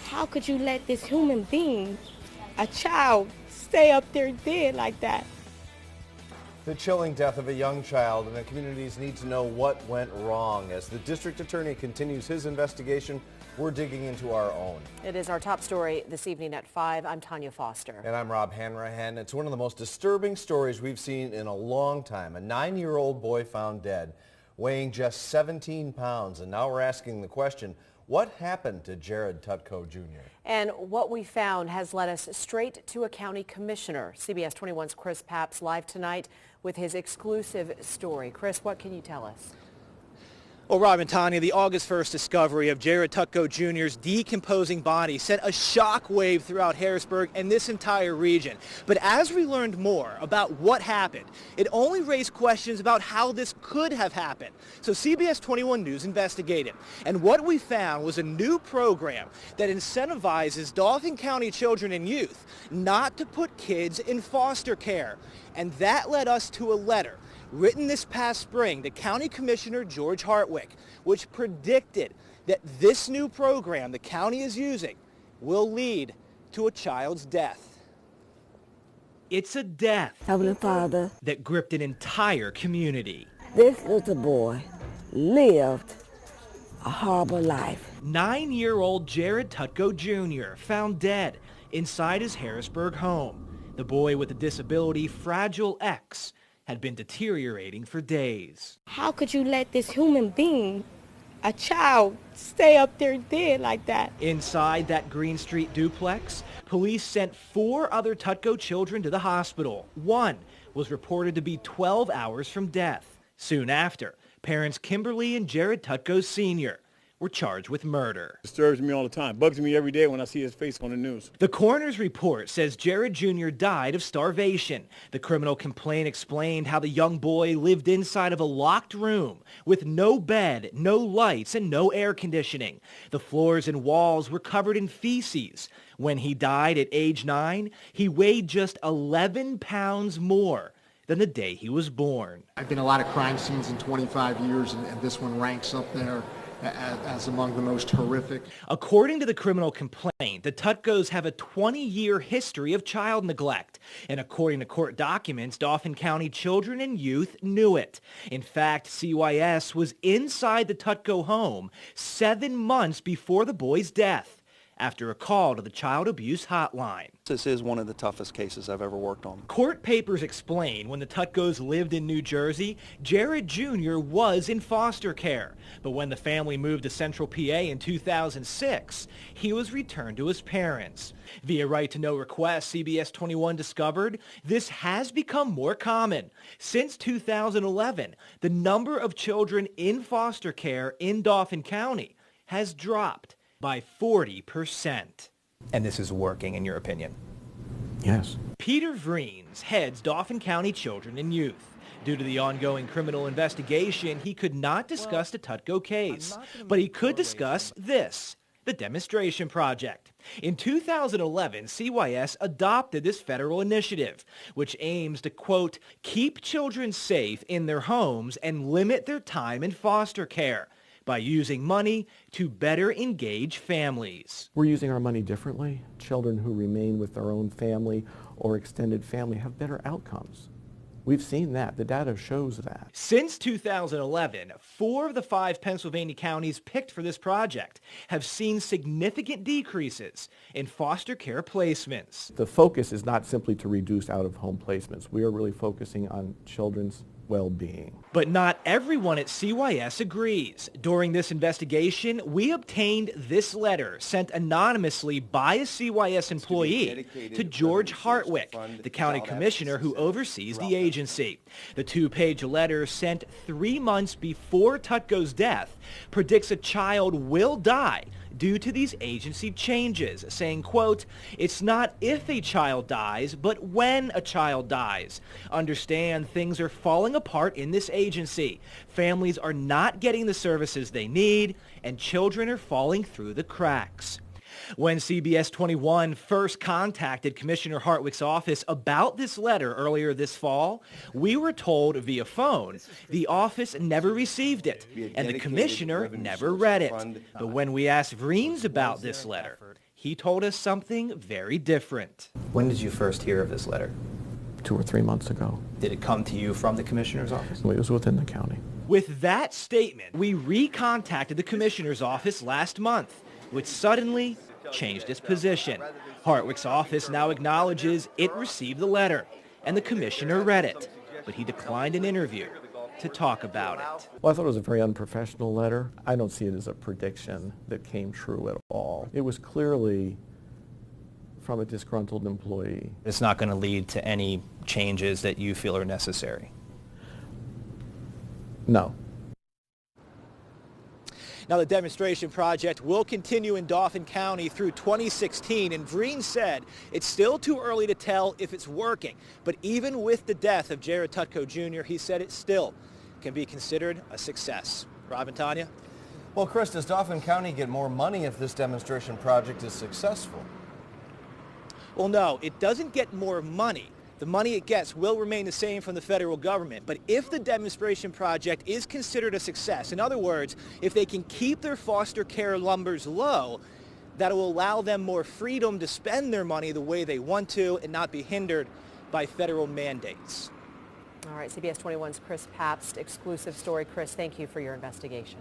How could you let this human being, a child, stay up there dead like that? The chilling death of a young child, and the communities need to know what went wrong. As the district attorney continues his investigation, we're digging into our own. It is our top story this evening at 5. I'm Tanya Foster. And I'm Rob Hanrahan. It's one of the most disturbing stories we've seen in a long time. A 9-year-old boy found dead, weighing just 17 pounds. And now we're asking the question, what happened to Jared Tutko Jr.? And what we found has led us straight to a county commissioner. CBS 21's Chris Papps live tonight with his exclusive story. Chris, what can you tell us? Well, Rob and Tanya, the August 1st discovery of Jared Tutko Jr.'s decomposing body sent a shockwave throughout Harrisburg and this entire region. But as we learned more about what happened, it only raised questions about how this could have happened. So CBS 21 News investigated. And what we found was a new program that incentivizes Dauphin County children and youth not to put kids in foster care. And that led us to a letter written this past spring to County Commissioner George Hartwick, which predicted that this new program the county is using will lead to a child's death. It's a death, Heavenly Father, that gripped an entire community. this little boy lived a horrible life. 9-year-old Jared Tutko Jr. found dead inside his Harrisburg home. The boy with a disability, Fragile X, had been deteriorating for days. How could you let this human being, a child, stay up there dead like that? Inside that Green Street duplex, police sent 4 other Tutko children to the hospital. One was reported to be 12 hours from death. Soon after, parents Kimberly and Jared Tutko Sr. were charged with murder. Disturbs me all the time, bugs me every day when I see his face on the news. The coroner's report says Jared Jr. died of starvation. The criminal complaint explained how the young boy lived inside of a locked room with no bed, no lights, and no air conditioning. The floors and walls were covered in feces. When he died at age 9, he weighed just 11 pounds more than the day he was born. I've been a lot of crime scenes in 25 years, and this one ranks up there as among the most horrific. According to the criminal complaint, the Tutkos have a 20-year history of child neglect. And according to court documents, Dauphin County children and youth knew it. In fact, CYS was inside the Tutko home 7 months before the boy's death, after a call to the child abuse hotline. This is one of the toughest cases I've ever worked on. Court papers explain when the Tutkos lived in New Jersey, Jared Jr. was in foster care. But when the family moved to Central PA in 2006, he was returned to his parents. Via Right to Know request, CBS 21 discovered this has become more common. Since 2011, the number of children in foster care in Dauphin County has dropped by 40%. And this is working, in your opinion? Yes. Peter Vreens heads Dauphin County Children and Youth. Due to the ongoing criminal investigation, he could not discuss the Tutko case, but he could discuss this, the demonstration project. In 2011, CYS adopted this federal initiative, which aims to, quote, keep children safe in their homes and limit their time in foster care by using money to better engage families. We're using our money differently. Children who remain with their own family or extended family have better outcomes. We've seen that. The data shows that. Since 2011, 4 of the 5 Pennsylvania counties picked for this project have seen significant decreases in foster care placements. The focus is not simply to reduce out-of-home placements. We are really focusing on children's well-being. But not everyone at CYS agrees. During this investigation, we obtained this letter sent anonymously by a CYS employee to George Hartwick, the county commissioner who oversees the agency. The 2-page letter sent 3 months before Tutko's death predicts a child will die due to these agency changes, saying, quote, it's not if a child dies, but when a child dies. Understand things are falling apart in this agency. Families are not getting the services they need, and children are falling through the cracks. When CBS 21 first contacted Commissioner Hartwick's office about this letter earlier this fall, we were told via phone the office never received it and the commissioner never read it. But when we asked Vreens about this letter, he told us something very different. When did you first hear of this letter? 2 or 3 months ago. Did it come to you from the commissioner's office? It was within the county. With that statement, we recontacted the commissioner's office last month, which suddenly changed its position. Hartwick's office now acknowledges it received the letter, and the commissioner read it, but he declined an interview to talk about it. Well, I thought it was a very unprofessional letter. I don't see it as a prediction that came true at all. It was clearly from a disgruntled employee. It's not going to lead to any changes that you feel are necessary. No. Now, the demonstration project will continue in Dauphin County through 2016, and Vreen said it's still too early to tell if it's working. But even with the death of Jared Tutko Jr., he said it still can be considered a success. Rob and Tanya? Well, Chris, does Dauphin County get more money if this demonstration project is successful? Well, no, it doesn't get more money. The money it gets will remain the same from the federal government. But if the demonstration project is considered a success, in other words, if they can keep their foster care numbers low, that will allow them more freedom to spend their money the way they want to and not be hindered by federal mandates. All right, CBS 21's Chris Pabst, exclusive story. Chris, thank you for your investigation.